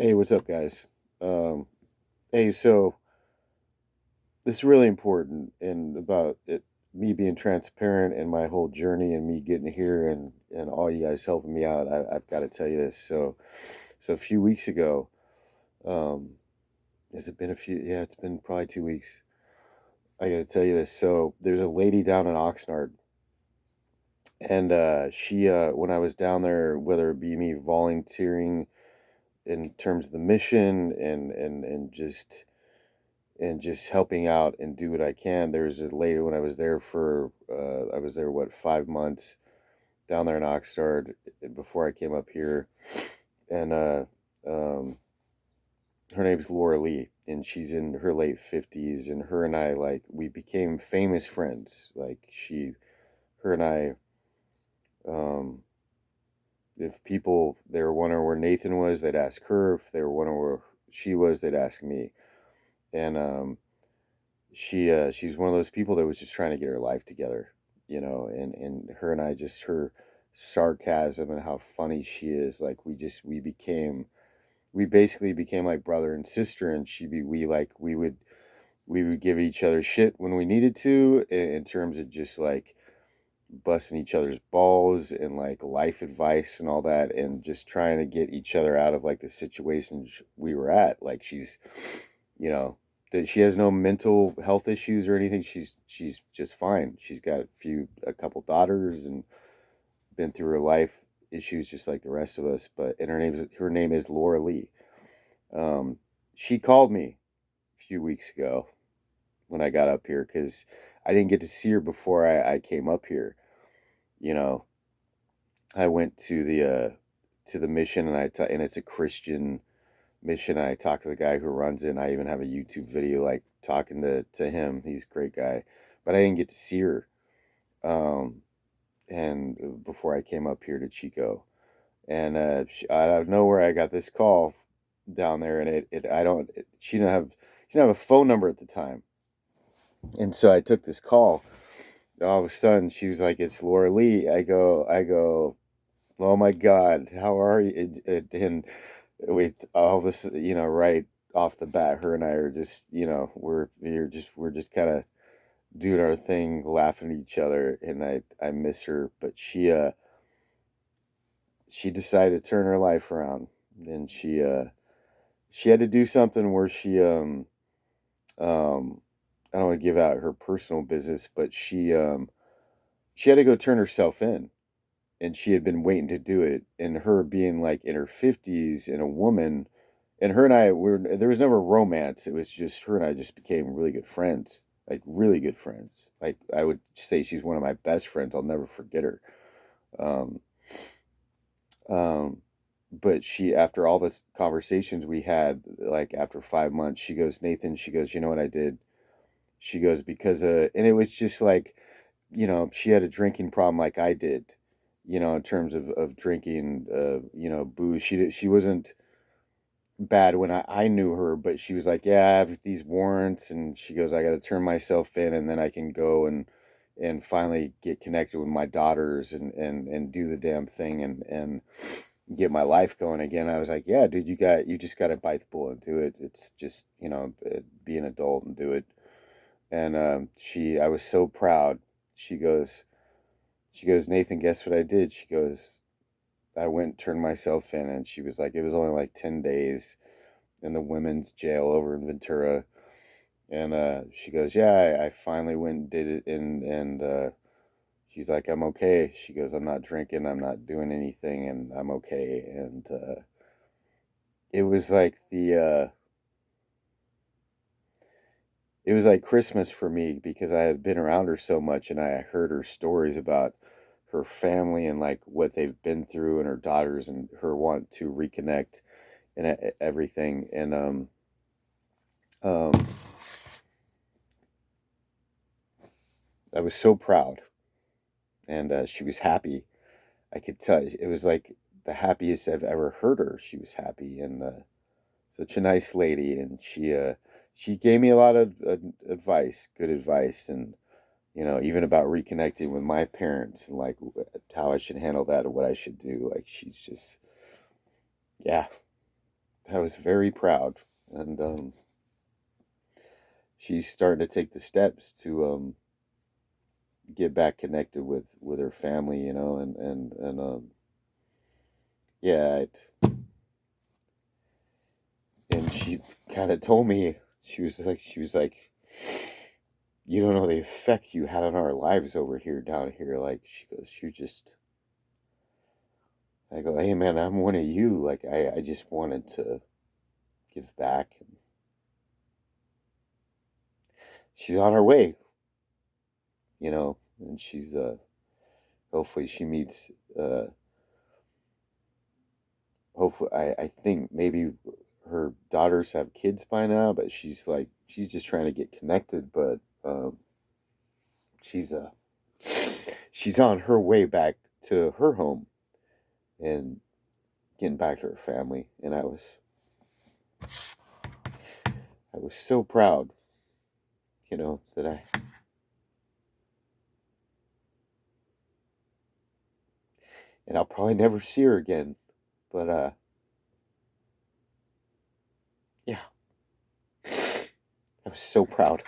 Hey, what's up, guys? Um, hey, so this is really important and about it, me being transparent and my whole journey and me getting here and all you guys helping me out. I've got to tell you this. So a few weeks ago, um, has it been a few? Yeah, it's been probably 2 weeks. I got to tell you this. So there's a lady down in Oxnard, and when I was down there, whether it be me volunteering in terms of the mission and just helping out and do what I can. There was a lady when I was there I was there, what, 5 months down there in Oxnard before I came up here. And um, her name's Laura Lee, and she's in her late 50s. And her and I, like, we became famous friends. Her and I, um, if people, they were wondering where Nathan was, they'd ask her. If they were wondering where she was, they'd ask me. And she's one of those people that was just trying to get her life together, and her and I, just her sarcasm and how funny she is, like we basically became like brother and sister. And she'd be we would give each other shit when we needed to, in terms of just like busting each other's balls and like life advice and all that, and just trying to get each other out of like the situations we were at. Like you know that she has no mental health issues or anything. She's just fine. She's got a couple daughters and been through her life issues just like the rest of us. But and her name is Laura Lee. Um, she called me a few weeks ago when I got up here, because I didn't get to see her before I came up here. You know, I went to the mission, and it's a Christian mission. I talked to the guy who runs it. And I even have a YouTube video like talking to him. He's a great guy, but I didn't get to see her. Um, and before I came up here to Chico, and out of nowhere, I got this call down there, and it I don't she didn't have a phone number at the time, and so I took this call. All of a sudden, she was like, "It's Laura Lee." I go, "Oh my God, how are you?" And we all this, right off the bat, her and I are just, we're just kind of doing our thing, laughing at each other. And I miss her, but she decided to turn her life around. And she had to do something where um I don't want to give out her personal business, but she had to go turn herself in. And she had been waiting to do it. And her being like in her 50s and a woman, and her and I were there was never romance. It was just her and I just became really good friends, like really good friends. Like I would say she's one of my best friends. I'll never forget her. Um, um, but after all the conversations we had, like after 5 months, she goes, Nathan, she goes, you know what I did? She goes, because and it was just like, she had a drinking problem like I did, in terms of drinking, booze. She wasn't bad when I knew her, but she was like, "Yeah, I have these warrants," and she goes, "I got to turn myself in, and then I can go and finally get connected with my daughters and do the damn thing and get my life going again." I was like, "Yeah, dude, you just got to bite the bullet and do it. It's just be an adult and do it." And I was so proud. She goes, Nathan, guess what I did? She goes, I went and turned myself in, and she was like, it was only like 10 days in the women's jail over in Ventura. And she goes, "Yeah, I finally went and did it." And she's like, "I'm okay." She goes, "I'm not drinking, I'm not doing anything, and I'm okay." And it was like it was like Christmas for me, because I had been around her so much, and I heard her stories about her family and like what they've been through, and her daughters, and her want to reconnect and everything. And um, I was so proud, and she was happy. I could tell it was like the happiest I've ever heard her. She was happy, and such a nice lady, and she gave me a lot of advice, good advice, and even about reconnecting with my parents, and like how I should handle that, or what I should do. Like she's just, yeah, I was very proud, and she's starting to take the steps to get back connected with her family, you know, and yeah, and she kind of told me, she was like, you don't know the effect you had on our lives over here down here. Like she goes, you just. I go, hey man, I'm one of you. Like I just wanted to give back. And she's on her way, you know, and she's hopefully she meets hopefully I think maybe her daughters have kids by now, but she's just trying to get connected, but she's she's on her way back to her home and getting back to her family, and I was so proud, you know, that I and I'll probably never see her again, but yeah, I was so proud.